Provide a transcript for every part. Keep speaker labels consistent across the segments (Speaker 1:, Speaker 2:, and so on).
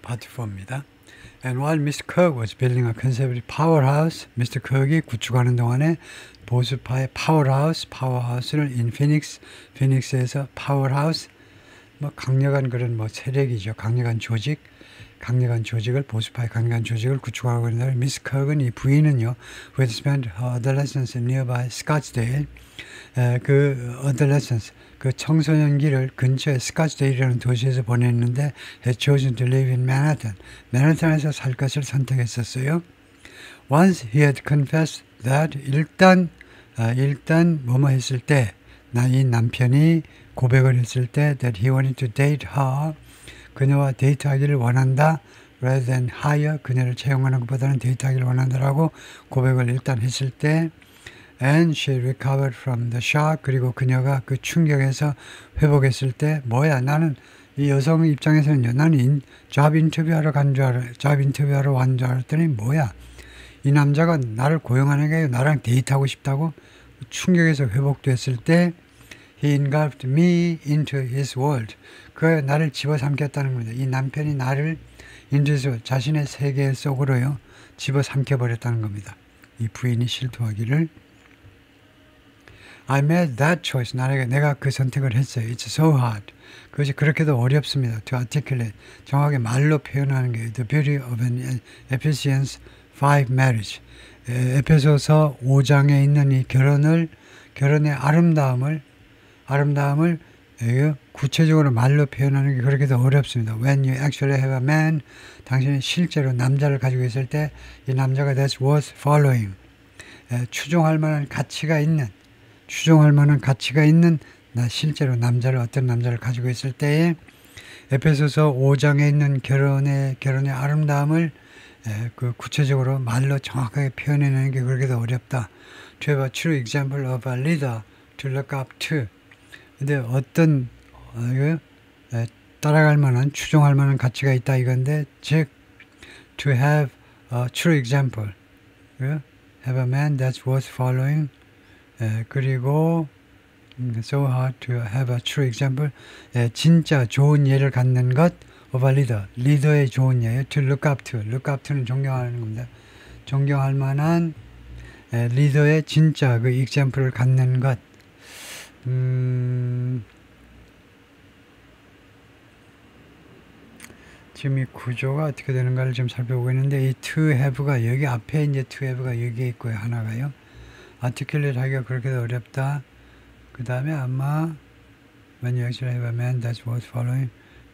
Speaker 1: 파트 4입니다. And while Mr. Kirk was building a conservative powerhouse, Mr. Kirk이 구축하는 동안에 보수파의 파워하우스를 in 피닉스에서 파워하우스, 뭐 강력한 그런 뭐 세력이죠. 강력한 조직을 보수파의 강력한 조직을 구축하고 있는데 미스 커그는 이 부인은요, who had spent her adolescence nearby Scottsdale, 그 adolescence, 그 청소년기를 근처의 스카츠데일이라는 도시에서 보냈는데 had chosen to live in Manhattan. 맨하탄에서 살 것을 선택했었어요. Once he had confessed that 일단 뭐뭐 했을 때, 이 남편이 고백을 했을 때 that he wanted to date her, 그녀와 데이트하기를 원한다. rather than hire, 그녀를 채용하는 것보다는 데이트하기를 원한다라고 고백을 일단 했을 때 and she recovered from the shock, 그리고 그녀가 그 충격에서 회복했을 때 뭐야, 나는 이 여성 입장에서는요, 나는 잡 인터뷰하러 온 줄 알았더니 뭐야, 이 남자가 나를 고용하는 게 나랑 데이트하고 싶다고. 충격에서 회복됐을 때 he engulfed me into his world, 그 나를 집어삼켰다는 겁니다. 이 남편이 나를 into his world, 자신의 세계 속으로요 집어삼켜버렸다는 겁니다. 이 부인이 실토하기를 I made that choice, 내가 그 선택을 했어요. It's so hard, 그것이 그렇게도 어렵습니다. To articulate, 정확하게 말로 표현하는 게 the beauty of an Ephesians 5 marriage, 에페소서 5장에 있는 이 결혼의 아름다움을 구체적으로 말로 표현하는 게 그렇게도 어렵습니다. When you actually have a man, 당신이 실제로 남자를 가지고 있을 때 이 남자가 that's worth following, 추종할 만한 가치가 있는 나 실제로 어떤 남자를 가지고 있을 때에 에페소서 5장에 있는 결혼의 아름다움을 그 구체적으로 말로 정확하게 표현해내는 게 그렇게도 어렵다. To have a true example of a leader to look up to. 근데 어떤 따라갈 만한, 추종할 만한 가치가 있다 이건데, 즉 to have a true example, have a man that's worth following, 그리고 so hard to have a true example, 진짜 좋은 예를 갖는 것, of a leader, 리더의 좋은 예, to look up to는 존경하는 겁니다. 존경할 만한 리더의 진짜 그 example을 갖는 것. 지금 이 구조가 어떻게 되는가를 좀 살펴보고 있는데, 이 to have가 여기 앞에 이제 to have가 여기에 있고요, 하나가요. articulate 하기가 그렇게도 어렵다. 그 다음에 아마 when you actually have a man that's worth following,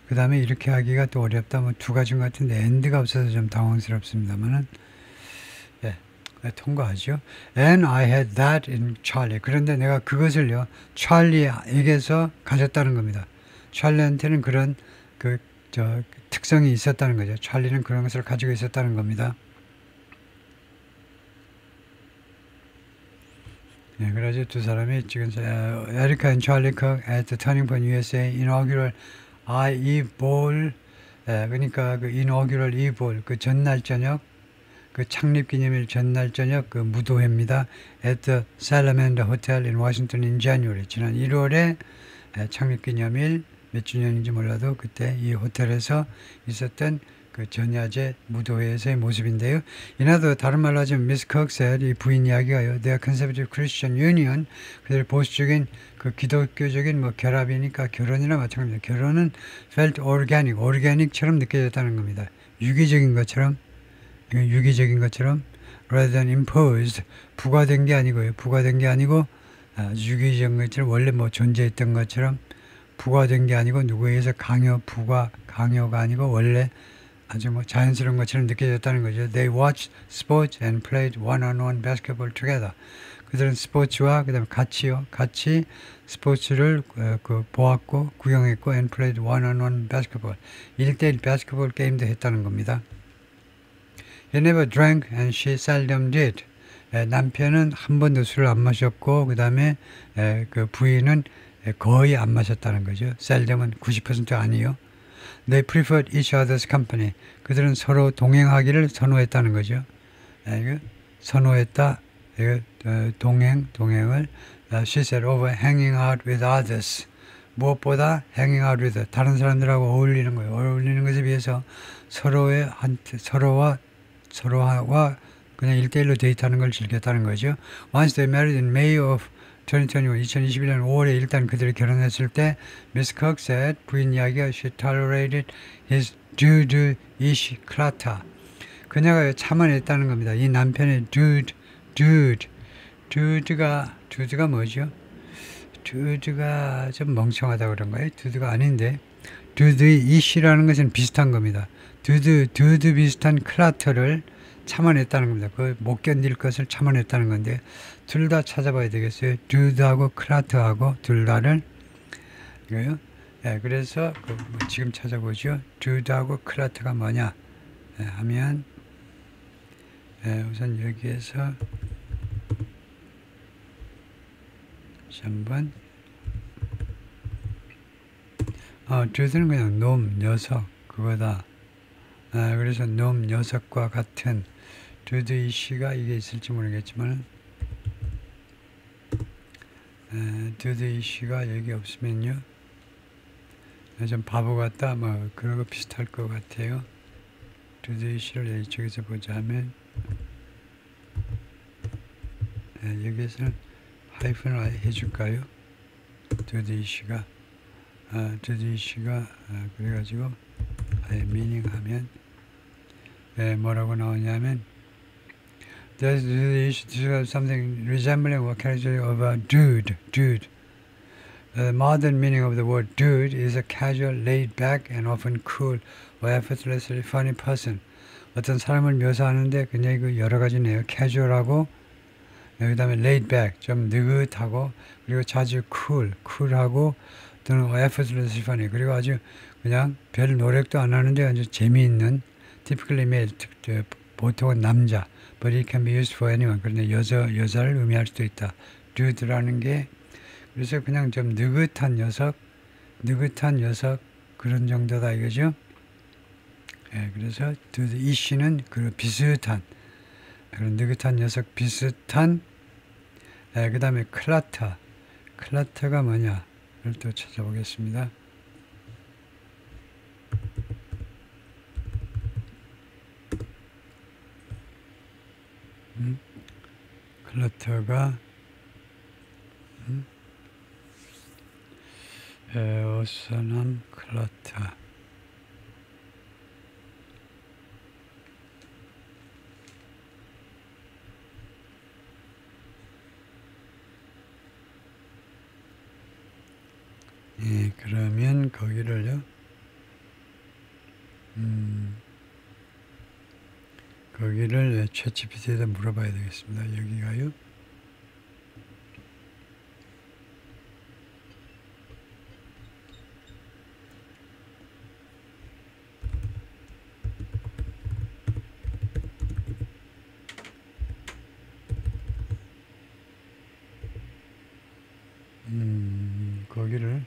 Speaker 1: 그 다음에 이렇게 하기가 또 어렵다. 뭐 두 가지인 것 같은데 end가 없어서 좀 당황스럽습니다만은, 통과하죠. And I had that in Charlie. 그런데 내가 그것을요, 찰리에게서 가졌다는 겁니다. 찰리한테는 그런 특성이 있었다는 거죠. 찰리는 그런 것을 가지고 있었다는 겁니다. 그래서 두 사람이 지금 에리카 and Charlie Kirk at the Turning Point USA inaugural ball, 그러니까 그 inaugural ball, 그 전날 저녁, 그 창립기념일 전날 저녁 그 무도회입니다. At the Salamander Hotel in Washington in January. 지난 1월에 창립기념일 몇 주년인지 몰라도 그때 이 호텔에서 있었던 그 전야제 무도회에서의 모습인데요. 이나도 다른 말로 하자면 미스 컥셀, 이 부인 이야기가요, Their Conservative Christian Union, 그들 보수적인 그 기독교적인 뭐 결합이니까 결혼이나 마찬가지입니다. 결혼은 felt organic처럼 느껴졌다는 겁니다. 유기적인 것처럼 rather than imposed, 부과된 게 아니고 유기적인 것처럼 원래 뭐 존재했던 것처럼 부과된 게 아니고 누구에 의해서 강요가 아니고 원래 아주 뭐 자연스러운 것처럼 느껴졌다는 거죠. They watched sports and played one-on-one basketball together. 그들은 스포츠와 그다음에 같이 스포츠를 보았고 구경했고 and played one-on-one basketball. 1대1 바스켓볼 게임도 했다는 겁니다. He never drank and she seldom did. 남편은 한 번도 술을 안 마셨고 그 다음에 그 부인은 거의 안 마셨다는 거죠. seldom은 90% 아니요. They preferred each other's company. 그들은 서로 동행하기를 선호했다는 거죠. 선호했다. 동행을 she said over hanging out with others. 무엇보다 hanging out with 다른 사람들하고 어울리는 거예요. 어울리는 것에 위해서 서로와 그냥 1대1로 데이트하는 걸 즐겼다는 거죠. Once they married in May of 2021년 5월에 일단 그들이 결혼했을 때 Miss Cook said 부인 이야기가 she tolerated his dude-ish clutter. 그녀가 참아냈다는 겁니다. 이 남편의 dude가 뭐죠? dude가 좀 멍청하다고 그런 거예요. dude가 아닌데 dude-ish라는 것은 비슷한 겁니다. dude 비슷한 clutter를 참아냈다는 겁니다. 그 못 견딜 것을 참아냈다는 건데 둘 다 찾아봐야 되겠어요. dude하고 clutter하고 둘 다를 이거요. 네, 그래서 지금 찾아보죠. dude하고 clutter가 뭐냐 하면 우선 여기에서 한번 dude는 그냥 놈, 녀석 그거다. 그래서 놈, 녀석과 같은 dude-ish가 이게 있을지 모르겠지만 dude-ish가 여기 없으면요 좀 바보 같다 뭐 그런 거 비슷할 것 같아요. dude-ish를 이쪽에서 보자면 여기에서는 하이픈을 해줄까요? dude-ish가 그래가지고 meaning 하면 뭐라고 나오냐면 Does dude something resembling or characteristic of a dude? The modern meaning of the word dude is a casual, laid-back, and often cool or effortlessly funny person. 어떤 사람을 묘사하는데 그냥 그 여러 가지네요. casual하고 그 다음에 laid-back, 좀 느긋하고 그리고 자주 cool하고 또는 effortlessly funny 그리고 아주 그냥 별 노력도 안 하는데 아주 재미있는 typically male, 보통은 남자 but it can be used for anyone. 그런데 여자를 의미할 수도 있다. dude라는 게 그래서 그냥 좀 느긋한 녀석 그런 정도다 이거죠. 그래서 dude-ish는 그 비슷한 그런 느긋한 녀석 비슷한 그 다음에 clutter가 뭐냐를 또 찾아보겠습니다. clutter가 어선함 clutter 그러면 거기를요 거기를 챗GPT에다 물어봐야 되겠습니다. 여기가요. 거기를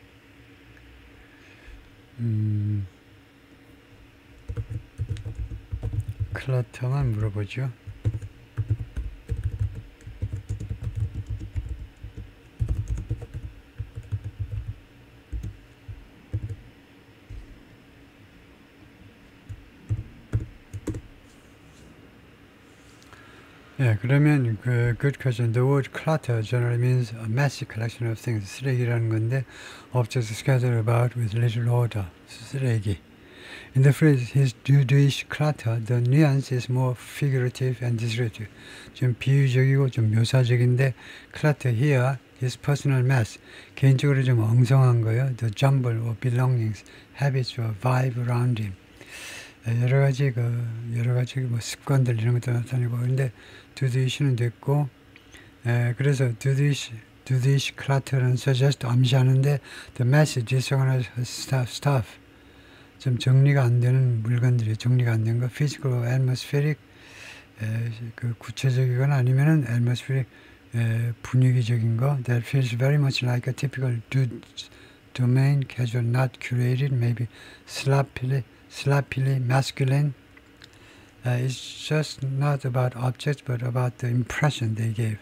Speaker 1: 클러터만 물어보죠. 그러면 good question. The word clutter generally means a messy collection of things. 쓰레기라는 건데 objects scattered about with little order. 쓰레기. In the phrase his dude-ish clutter, the nuance is more figurative and descriptive. 좀 비유적이고 좀 묘사적인데 clutter here is personal mess. 개인적으로 좀 엉성한 거예요. The jumble of belongings, habits or vibe around him. 여러 가지 뭐 습관들 이런 것도 나타내고 근데 dude-ish는 됐고 그래서 dude-ish clutter는 suggest 암시하는데 the mess disorganized stuff 좀 정리가 안 되는 물건들이 정리가 안 된 거 physical or atmospheric 그 구체적이거나 아니면은 atmospheric 분위기적인 거 that feels very much like a typical dude domain casual not curated maybe sloppily masculine. It's just not about objects but about the impression they gave.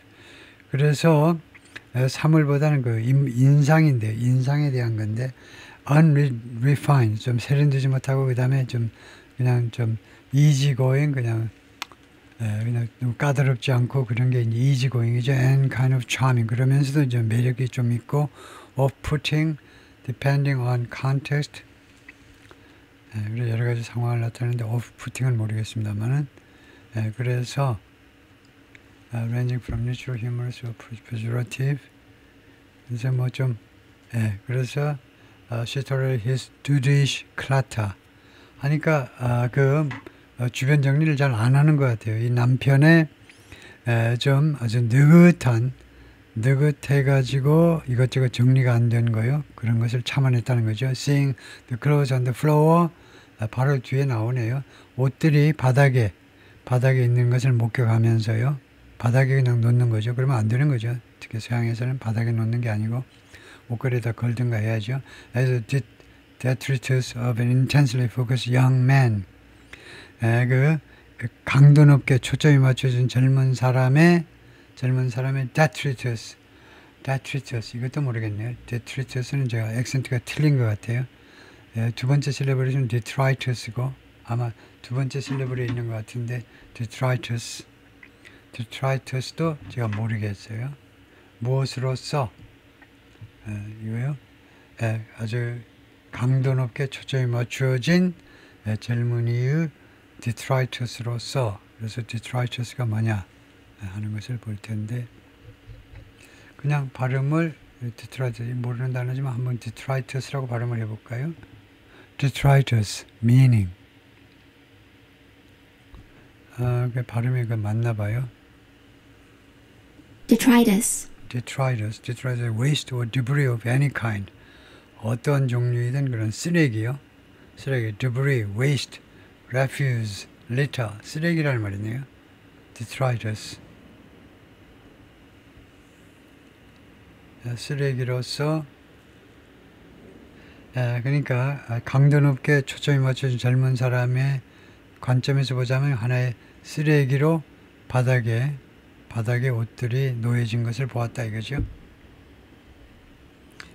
Speaker 1: 그래서 사물보다는 그 인상에 대한 건데 unrefined, 좀 세련되지 못하고 그 다음에 좀 그냥 좀 easygoing, 그냥 너무 까다롭지 않고 그런 게 이제 easygoing이죠. and kind of charming. 그러면서도 이제 매력이 좀 있고 off-putting, depending on context. 그래서 여러 가지 상황을 나타내는데 off-putting은 모르겠습니다만은 그래서 ranging from neutral, humorous to pejorative. 그래서 뭐 좀 그래서 she told his Dudish clutter 하니까 주변 정리를 잘 안 하는 것 같아요. 이 남편의 좀 아주 느긋해가지고 이것저것 정리가 안 된 거요. 그런 것을 참아냈다는 거죠. Seeing the clothes on the floor 바로 뒤에 나오네요. 옷들이 바닥에 있는 것을 목격하면서요. 바닥에 그냥 놓는 거죠. 그러면 안 되는 거죠. 특히 서양에서는 바닥에 놓는 게 아니고 옷걸이에다 걸든가 해야죠. As a detritus of an intensely focused young man. 그 강도 높게 초점이 맞춰진 젊은 사람의 detritus 이것도 모르겠네요. detritus는 제가 액센트가 틀린 것 같아요. 두 번째 실레블이 detritus고 아마 두 번째 실레블에 있는 것 같은데 detritus도 제가 모르겠어요. 무엇으로써 이거요. 아주 강도 높게 초점이 맞추어진 젊은이의 detritus로서 그래서 detritus가 뭐냐 하는 것을 볼 텐데 그냥 발음을 detritus 모르는 단어지만 한번 detritus라고 발음을 해볼까요? detritus meaning 그 발음이 맞나 봐요.
Speaker 2: detritus,
Speaker 1: waste or debris of any kind. 어떤 종류이든 그런 쓰레기요. 쓰레기, debris, waste, refuse, litter, 쓰레기라는 말이네요. detritus. 쓰레기로서 그러니까 강도 높게 초점이 맞춰진 젊은 사람의 관점에서 보자면 하나의 쓰레기로 바닥에 옷들이 놓여진 것을 보았다 이거죠.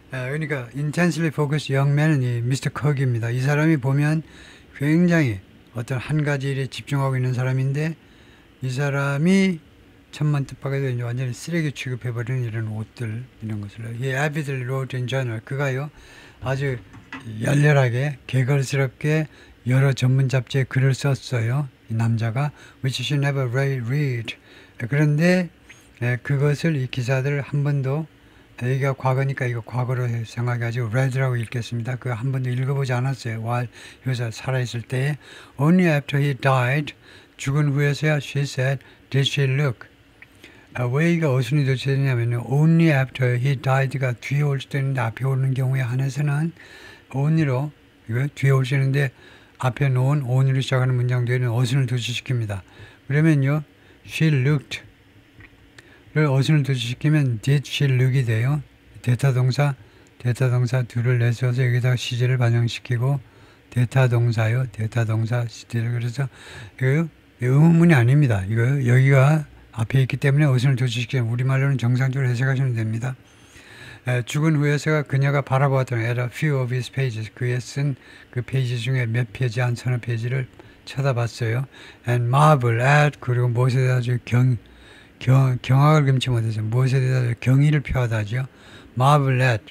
Speaker 1: 그러니까 intensely focused young man은 이 미스터 컥입니다. 이 사람이 보면 굉장히 어떤 한 가지 일에 집중하고 있는 사람인데 이 사람이 천만 뜻밖에도 이제 완전히 쓰레기 취급해버리는 이런 옷들 이런 것을 He avidly wrote in journal. 그가요 아주 열렬하게 개걸스럽게 여러 전문 잡지에 글을 썼어요. 이 남자가 which she never read. 그런데 그것을 이 기사들을 한 번도 여기가 과거니까 이거 과거로 생각해가지고 read라고 읽겠습니다. 그거 한 번도 읽어보지 않았어요. while he was 살아있을 때에 only after he died 죽은 후에서야 she said did she look. 왜 이가 어순이 도치되냐면 only after he died가 뒤에 올 수도 있는데 앞에 오는 경우에 한해서는 only로 이거 뒤에 올 수 있는데 앞에 놓은 only로 시작하는 문장 뒤에는 어순을 도치시킵니다. 그러면요 she looked 를 어순을 도치시키면 did she look이 돼요. 대타동사 둘을 내세워서 여기다가 시제를 반영시키고 대타동사요. 대타동사 시제를 그래서 이거 의문문이 아닙니다. 이거 여기가 앞에 있기 때문에 어순을 도치시키면 우리말로는 정상적으로 해석하시면 됩니다. 죽은 후에서가 그녀가 바라보았던 at a few of his pages 그의 쓴 그 페이지 중에 몇 페이지 한 서너 페이지를 쳐다봤어요. and marvel at 그리고 무엇에 대해서 경악을 금치 못해서 무엇에 대해서 경의를 표하다죠. marvel at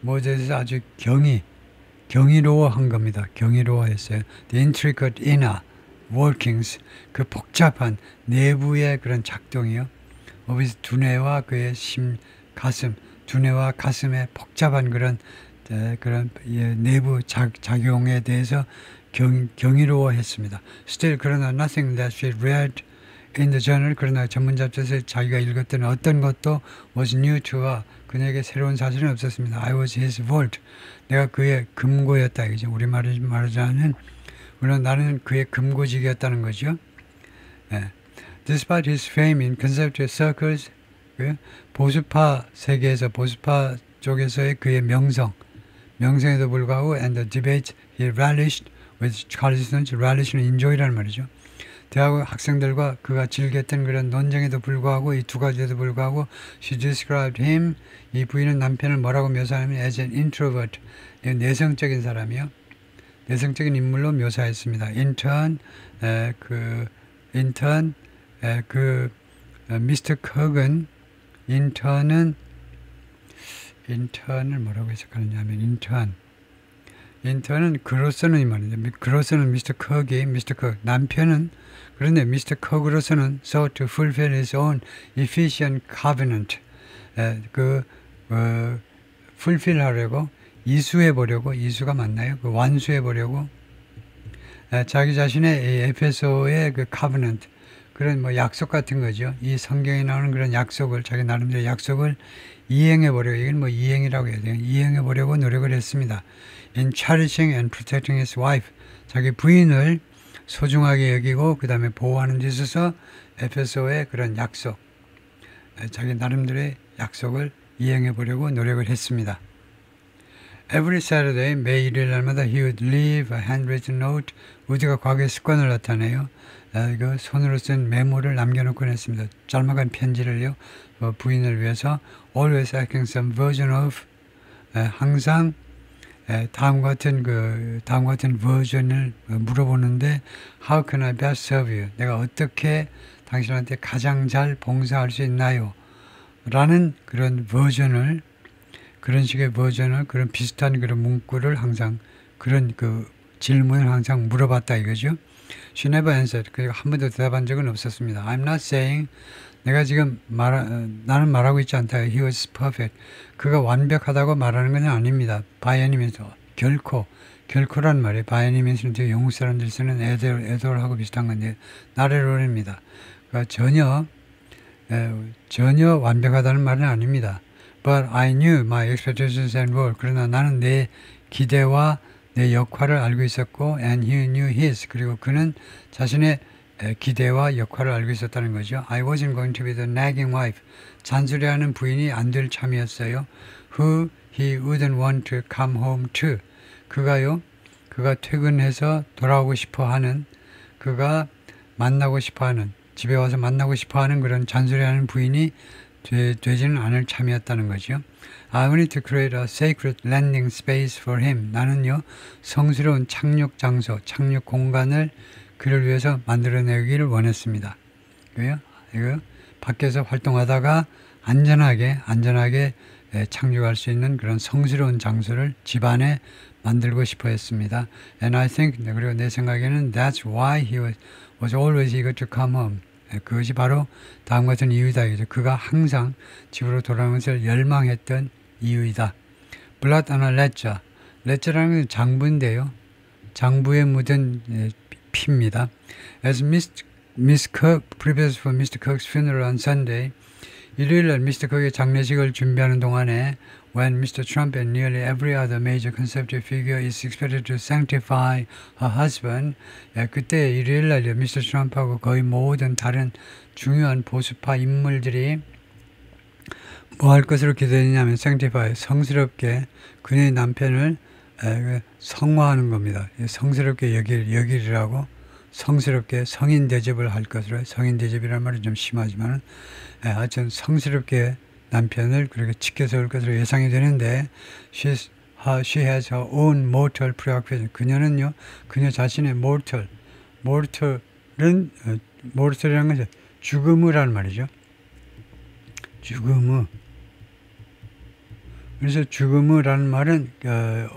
Speaker 1: 무엇에 대해서 아주 경이로워한 겁니다. 경이로워했어요. the intricate inner workings 그 복잡한 내부의 그런 작동이요. of his 두뇌와 그의 두뇌와 가슴의 복잡한 그런 내부 작용에 대해서 경이로워했습니다. Still 그러나 nothing that she read in the journal 그러나 전문 잡지에서 자기가 읽었던 어떤 것도 was new to her 그녀에게 새로운 사실은 없었습니다. I was his vault 내가 그의 금고였다 이거죠. 우리말로 말하자면 물론 나는 그의 금고직이었다는 거죠. Despite his fame in conservative circles 보수파 세계에서 보수파 쪽에서의 그의 명성에도 불구하고 and the debate he relished with Charles Stone relish는 enjoy라는 말이죠. 대학 학생들과 그가 즐겼던 그런 논쟁에도 불구하고 이 두 가지에도 불구하고 she described him 이 부인은 남편을 뭐라고 묘사하면 as an introvert 내성적인 사람이요. 내성적인 인물로 묘사했습니다. 미스터 컥은 인턴을 뭐라고 해석하느냐 하면 인턴은 그로서는 이 말이죠. 그로서는 미스터 컥이 남편은 그런데 미스터 컥으로서는 so to fulfill his own efficient covenant fulfill 하려고 이수해 보려고 이수가 맞나요? 완수해 보려고 자기 자신의 이 에페소의 그 covenant 그런 뭐 약속 같은 거죠. 이 성경에 나오는 그런 약속을 자기 나름대로 약속을 이행해 보려고 이건 뭐 이행이라고 해야 돼요. 이행해 보려고 노력을 했습니다. In cherishing and protecting his wife 자기 부인을 소중하게 여기고 그 다음에 보호하는 데 있어서 에페소의 그런 약속 자기 나름대로의 약속을 이행해 보려고 노력을 했습니다. Every Saturday 매 일요일 날마다 he would leave a handwritten note 우드가 과거의 습관을 나타내요. 그 손으로 쓴 메모를 남겨놓곤 했습니다. 짤막한 편지를요. 부인을 위해서 always asking some version of 항상 다음과 같은 버전을 물어보는데 How can I best serve you? 내가 어떻게 당신한테 가장 잘 봉사할 수 있나요? 라는 그런 버전을 그런 식의 버전을 그런 비슷한 그런 문구를 항상 그런 그 질문을 항상 물어봤다 이거죠. She never answered. 그리고 한 번도 대답한 적은 없었습니다. I'm not saying 내가 지금 나는 말하고 있지 않다. He was perfect. 그가 완벽하다고 말하는 건 아닙니다. By any means. 결코란 말이에요. By any means는 되게 영국 사람들이 쓰는 애돌하고 비슷한 건데 not at all입니다. 그러니까 전혀 완벽하다는 말은 아닙니다. But I knew my expectations and role. 그러나 나는 내 기대와 내 역할을 알고 있었고 and he knew his. 그리고 그는 자신의 기대와 역할을 알고 있었다는 거죠. I wasn't going to be the nagging wife. 잔소리하는 부인이 안 될 참이었어요. Who he wouldn't want to come home to. 그가 퇴근해서 돌아오고 싶어하는 그가 만나고 싶어하는 집에 와서 만나고 싶어하는 그런 잔소리하는 부인이 되지는 않을 참이었다는 거죠. I wanted to create a sacred landing space for him. 나는요 성스러운 착륙 장소, 착륙 공간을 그를 위해서 만들어내기를 원했습니다. 이거 밖에서 활동하다가 안전하게 착륙할 수 있는 그런 성스러운 장소를 집안에 만들고 싶어 했습니다. And I think 그리고 내 생각에는 that's why he was always eager to come home. 그것이 바로 다음 같은 이유이다. 그가 항상 집으로 돌아오는 것을 열망했던 이유이다. Blood on a ledger. ledger라는 건 장부인데요. 장부에 묻은 피입니다. As Miss Kirk prepares for Mr. Kirk's funeral on Sunday, 일요일날 미스터 kirk의 장례식을 준비하는 동안에 when Mr. Trump and nearly every other major conservative figure is expected to sanctify her husband, 그때 일요일날 미스터 트럼프하고 거의 모든 다른 중요한 보수파 인물들이 뭐 할 것으로 기대했냐면 sanctify, 성스럽게 그녀의 남편을 성화하는 겁니다. 성스럽게 여기리라고 성스럽게 성인 대접을 할 것으로 성인 대접이라는 말은 좀 심하지만 하여튼 성스럽게 남편을 그렇게 지켜세울 것으로 예상이 되는데 she has her own mortal preoccupation. 그녀는요 그녀 자신의 mortal이라는 것은 죽음이라는 말이죠. 그래서 죽음이라는 말은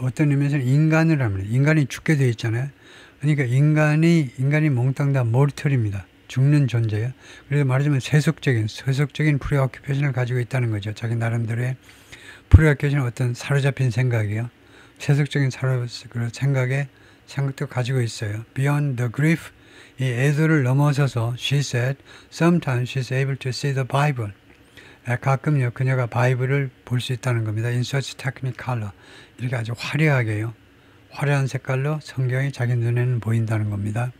Speaker 1: 어떤 의미에서는 인간을 하면 인간이 죽게 되어 있잖아요. 그러니까 인간이 몽땅 다 mortal입니다. 죽는 존재예요. 그래서 말하자면 세속적인 프리오큐페이션을 가지고 있다는 거죠. 자기 나름대로의 프리오큐페이션은 어떤 사로잡힌 생각이요. 세속적인 생각도 가지고 있어요. Beyond the grief, 이 애도를 넘어서서 she said, sometimes she's able to see the Bible. 가끔요 그녀가 바이블을 볼 수 있다는 겁니다. In such technicolor. 이렇게 아주 화려하게요. 화려한 색깔로 성경이 자기 눈에는 보인다는 겁니다.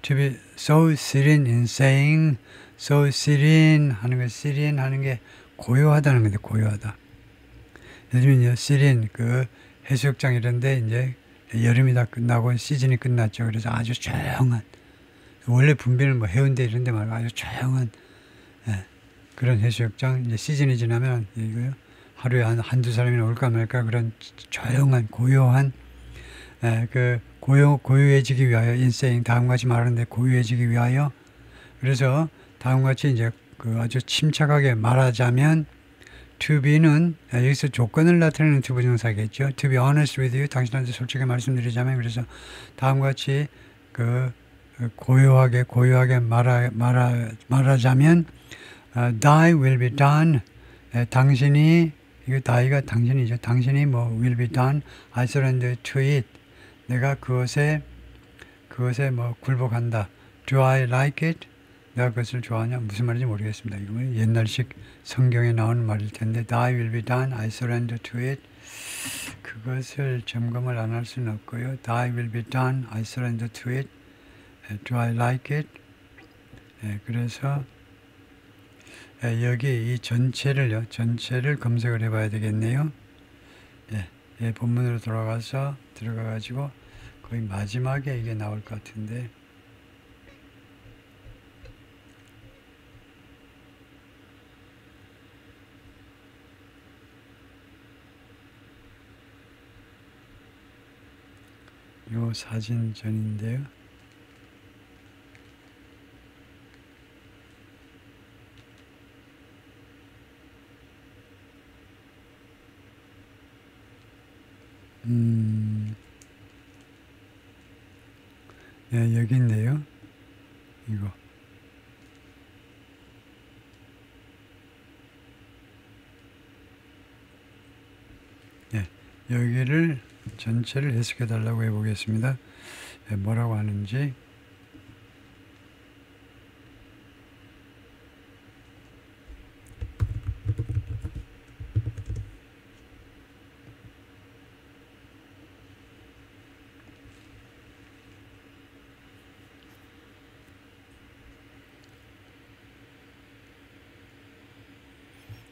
Speaker 1: To be so serene in saying, so serene 하는 게 serene 하는 게 고요하다는 건데 고요하다. 요즘은요 serene 그 해수욕장 이런데 이제 여름이 다 끝나고 시즌이 끝났죠. 그래서 아주 조용한 원래 붐비는 뭐 해운대 이런 데 말고 아주 조용한 예, 그런 해수욕장. 이제 시즌이 지나면 이거요. 하루에 한두 사람이나 올까 말까 그런 조용한 고요한 그 고요해지기 위하여 인생 다음과 같이 말하는데 고요해지기 위하여 그래서 다음과 같이 이제 그 아주 침착하게 말하자면 to be는 여기서 조건을 나타내는 to 부정사겠죠. to be honest with you 당신한테 솔직히 말씀드리자면 그래서 다음과 같이 그 고요하게 말하자면 thy will be done 당신이 이거 thy가 당신이죠. 당신이 뭐 will be done I surrender to it 내가 그것에 뭐 굴복한다. Do I like it? 내가 그것을 좋아하냐? 무슨 말인지 모르겠습니다. 이거 옛날식 성경에 나오는 말일 텐데 Thy will be done, I surrender to it. 그것을 점검을 안 할 수는 없고요. Thy will be done, I surrender to it. Do I like it? 그래서 여기 이 전체를 검색을 해봐야 되겠네요. 본문으로 들어가가지고 거의 마지막에 이게 나올 것 같은데 요 사진 전인데요. 여기 있네요. 이거. 여기를 전체를 해석해 달라고 해보겠습니다. 뭐라고 하는지.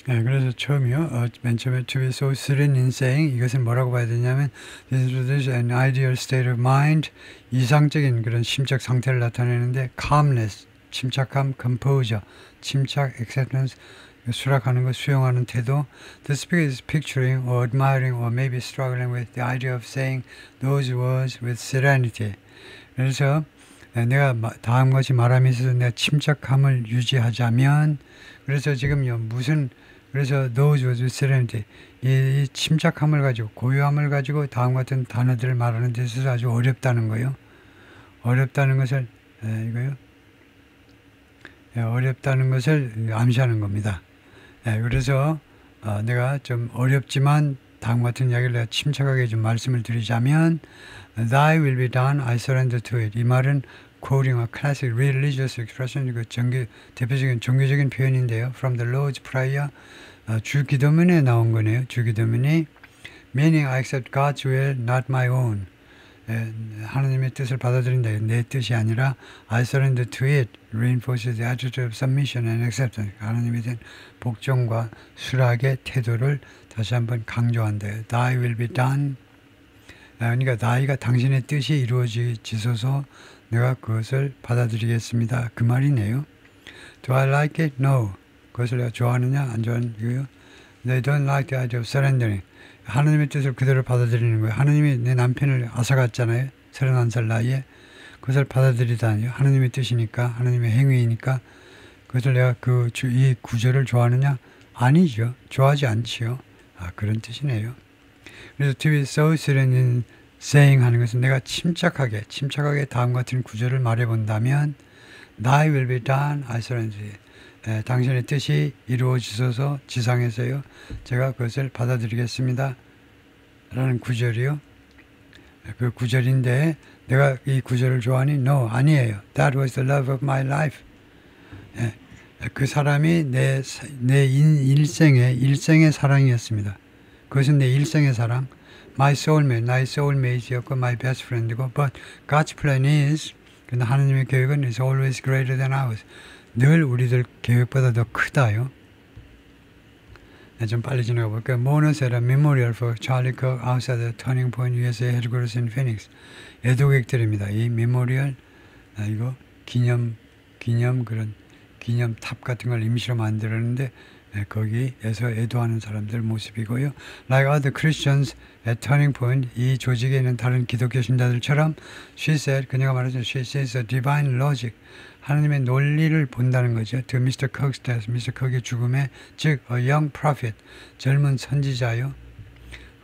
Speaker 1: 그래서 처음이요. 맨 처음에 to be so serene in saying 이것은 뭐라고 봐야 되냐면 this is an ideal state of mind 이상적인 그런 심적 상태를 나타내는데 calmness 침착함, composure 침착, acceptance 수락하는 것, 수용하는 태도. The speaker is picturing or admiring or maybe struggling with the idea of saying those words with serenity. 그래서 내가 다음과 같이 말함에 있어서 내가 침착함을 유지하자면 그래서 지금요 그래서 those words with serenity 이 침착함을 가지고 고요함을 가지고 다음 같은 단어들을 말하는 데 있어서 아주 어렵다는 거예요. 어렵다는 것을 이거요. 어렵다는 것을 암시하는 겁니다. 그래서 내가 좀 어렵지만 다음 같은 이야기를 내가 침착하게 좀 말씀을 드리자면 Thy will be done, I surrender to it. 이 말은 quoting a classic religious expression, 대표적인 종교적인 표현인데요. From the Lord's Prayer, 주기도문에 나온 거네요. 주기도문이 meaning I accept God's will, not my own. 하나님의 뜻을 받아들인다. 내 뜻이 아니라 I surrender to it. reinforces the attitude of submission and acceptance. 하나님에 대한 복종과 수락의 태도를 다시 한번 강조한다. Thy will be done. 그러니까 Thy가 당신의 뜻이 이루어지소서 내가 그것을 받아들이겠습니다. 그 말이네요. Do I like it? No. 그것을 내가 좋아하느냐? 안 좋아하느냐? They don't like the idea of surrendering. 하나님의 뜻을 그대로 받아들이는 거예요. 하나님이 내 남편을 앗아갔잖아요. 31살 나이에. 그것을 받아들이다니요. 하나님의 뜻이니까, 하나님의 행위이니까 그것을 내가 이 구절을 좋아하느냐? 아니죠. 좋아하지 않지요. 그런 뜻이네요. 그래서 to be so serene in saying 하는 것은 내가 침착하게 다음 같은 구절을 말해본다면 Thy will be done, I surrender. 당신의 뜻이 이루어지소서 지상에서요. 제가 그것을 받아들이겠습니다. 라는 구절이요. 그 구절인데 내가 이 구절을 좋아하니? No, 아니에요. That was the love of my life. 그 사람이 내 일생의 사랑이었습니다. 그것은 내 일생의 사랑. My soulmate, 나의 soulmate이었고 my best friend이고 but God's plan is 그런데 하나님의 계획은 is always greater than ours. 늘 우리들 계획보다 더 크다요. 좀 빨리 지나가 볼게요. Monos at a memorial for Charlie Kirk outside the Turning Point USA headquarters in Phoenix. 애도객들입니다. 이 메모리얼 이거 그런 기념탑 같은 걸 임시로 만들었는데 거기에서 애도하는 사람들 모습이고요. Like other Christians at Turning Point, 이 조직에 있는 다른 기독교 신자들처럼 she said, 그녀가 말하죠. She sees a divine logic. 하나님의 논리를 본다는 거죠. To Mr. Cook's death, Mr. Cook의 죽음에, 즉 a young prophet, 젊은 선지자요.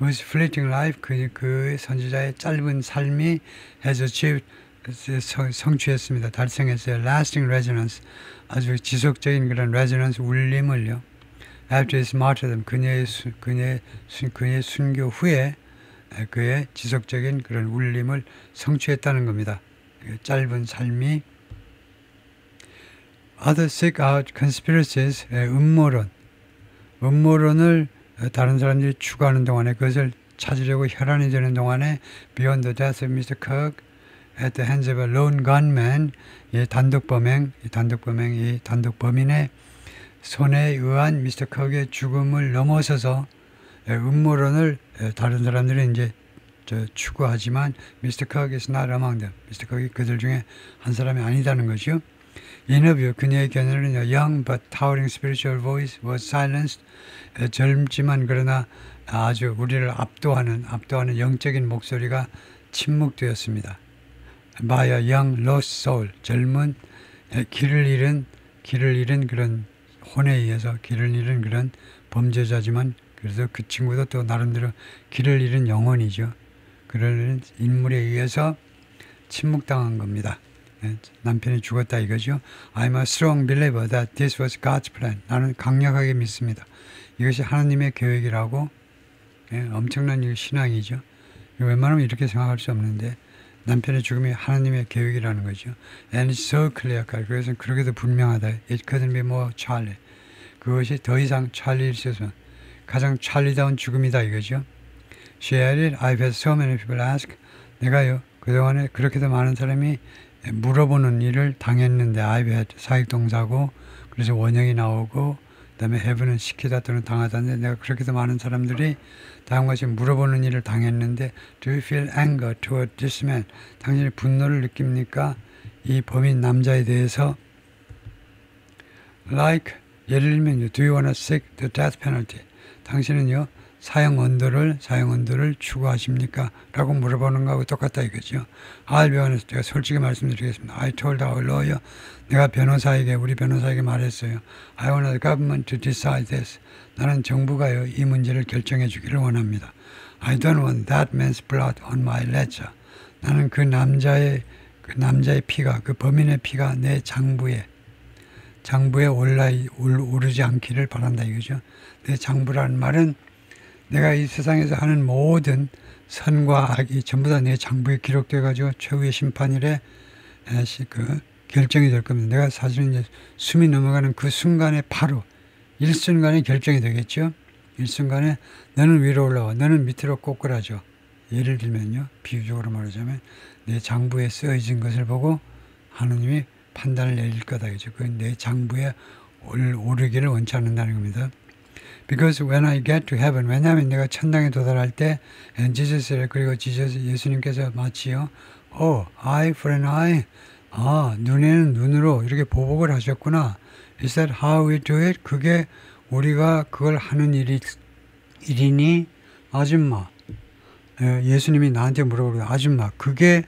Speaker 1: Whose fleeting life, 그 선지자의 짧은 삶이 has achieved, 성취했습니다. 달성했어요. Lasting resonance, 아주 지속적인 그런 resonance, 울림을요. After his martyrdom, 그녀의 순교 후에 그의 지속적인 그런 울림을 성취했다는 겁니다. 짧은 삶이. Others seek out conspiracies, 음모론을 다른 사람들이 추구하는 동안에 그것을 찾으려고 혈안이 되는 동안에 Beyond the death of Mr. Cook at the hands of a lone gunman, 이 단독범인의 손에 의한 미스터 컥의 죽음을 넘어서서 음모론을 다른 사람들은 이제 추구하지만 미스터 컥 is not among them. 미스터 컥이 그들 중에 한 사람이 아니다는 거죠. 인터뷰, 그녀의 견해는 a young but towering spiritual voice was silenced. 젊지만 그러나 아주 우리를 압도하는 영적인 목소리가 침묵되었습니다. by a young lost soul, 젊은 길을 잃은 그런 혼에 의해서 길을 잃은 그런 범죄자지만 그래서 그 친구도 또 나름대로 길을 잃은 영혼이죠. 그런 인물에 의해서 침묵당한 겁니다. 남편이 죽었다 이거죠. I'm a strong believer that this was God's plan. 나는 강력하게 믿습니다. 이것이 하나님의 계획이라고. 엄청난 신앙이죠. 웬만하면 이렇게 생각할 수 없는데 남편의 죽음이 하나님의 계획이라는 거죠. And it's so clear. 그래서 그렇게도 분명하다. It couldn't be more Charlie. 그것이 더 이상 찰리일 수 없어. 가장 찰리다운 죽음이다 이거죠. She added, I've had so many people ask. 내가요, 그동안에 그렇게도 많은 사람이 물어보는 일을 당했는데 I've had 사익동사고 그래서 원형이 나오고 그다음에 have는 시키다 또는 당하다인데 내가 그렇게도 많은 사람들이 다음과 같이 물어보는 일을 당했는데 Do you feel anger toward this man? 당신이 분노를 느낍니까? 이 범인 남자에 대해서 Like 예를 들면 Do you want to seek the death penalty? 당신은요 사형 언도를 추구하십니까? 라고 물어보는 거하고 똑같다 이거죠. I'll be honest, 제가 솔직히 말씀드리겠습니다. I told our lawyer, 내가 우리 변호사에게 말했어요. I want the government to decide this. 나는 정부가요 이 문제를 결정해 주기를 원합니다. I don't want that man's blood on my ledger. 나는 그 남자의 피가, 그 범인의 피가 내 장부에 오르지 않기를 바란다 이거죠. 내 장부라는 말은 내가 이 세상에서 하는 모든 선과 악이 전부 다 내 장부에 기록돼 가지고 최후의 심판일에 결정이 될 겁니다. 내가 사실은 이제 숨이 넘어가는 그 순간에 바로 일순간에 결정이 되겠죠. 일순간에 너는 위로 올라와, 너는 밑으로 꼬꾸라져. 예를 들면요, 비유적으로 말하자면 내 장부에 쓰여진 것을 보고 하느님이 판단을 내릴 거다. 그 내 장부에 오르기를 원치 않는다는 겁니다. Because when I get to heaven, 왜냐하면 내가 천당에 도달할 때, and Jesus said, 그리고 예수님께서 마치요, eye for an eye, 눈에는 눈으로 이렇게 보복을 하셨구나. Is that how we do it? 그게 우리가 그걸 하는 일이니? 아줌마. 예수님이 나한테 물어보고 아줌마, 그게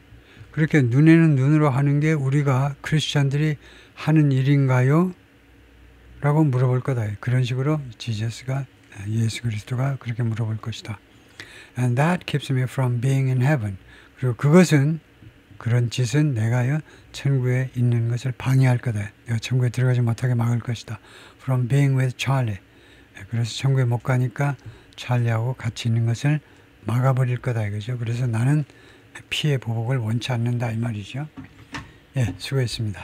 Speaker 1: 그렇게 눈에는 눈으로 하는 게 우리가 크리스찬들이 하는 일인가요? 라고 물어볼 거다. 그런 식으로 예수 그리스도가 그렇게 물어볼 것이다. And that keeps me from being in heaven. 그리고 그런 짓은 내가요 천국에 있는 것을 방해할 거다. 내가 천국에 들어가지 못하게 막을 것이다. From being with Charlie. 그래서 천국에 못 가니까 찰리하고 같이 있는 것을 막아버릴 거다 이거죠. 그래서 나는 피해 보복을 원치 않는다 이 말이죠. 예, 수고했습니다.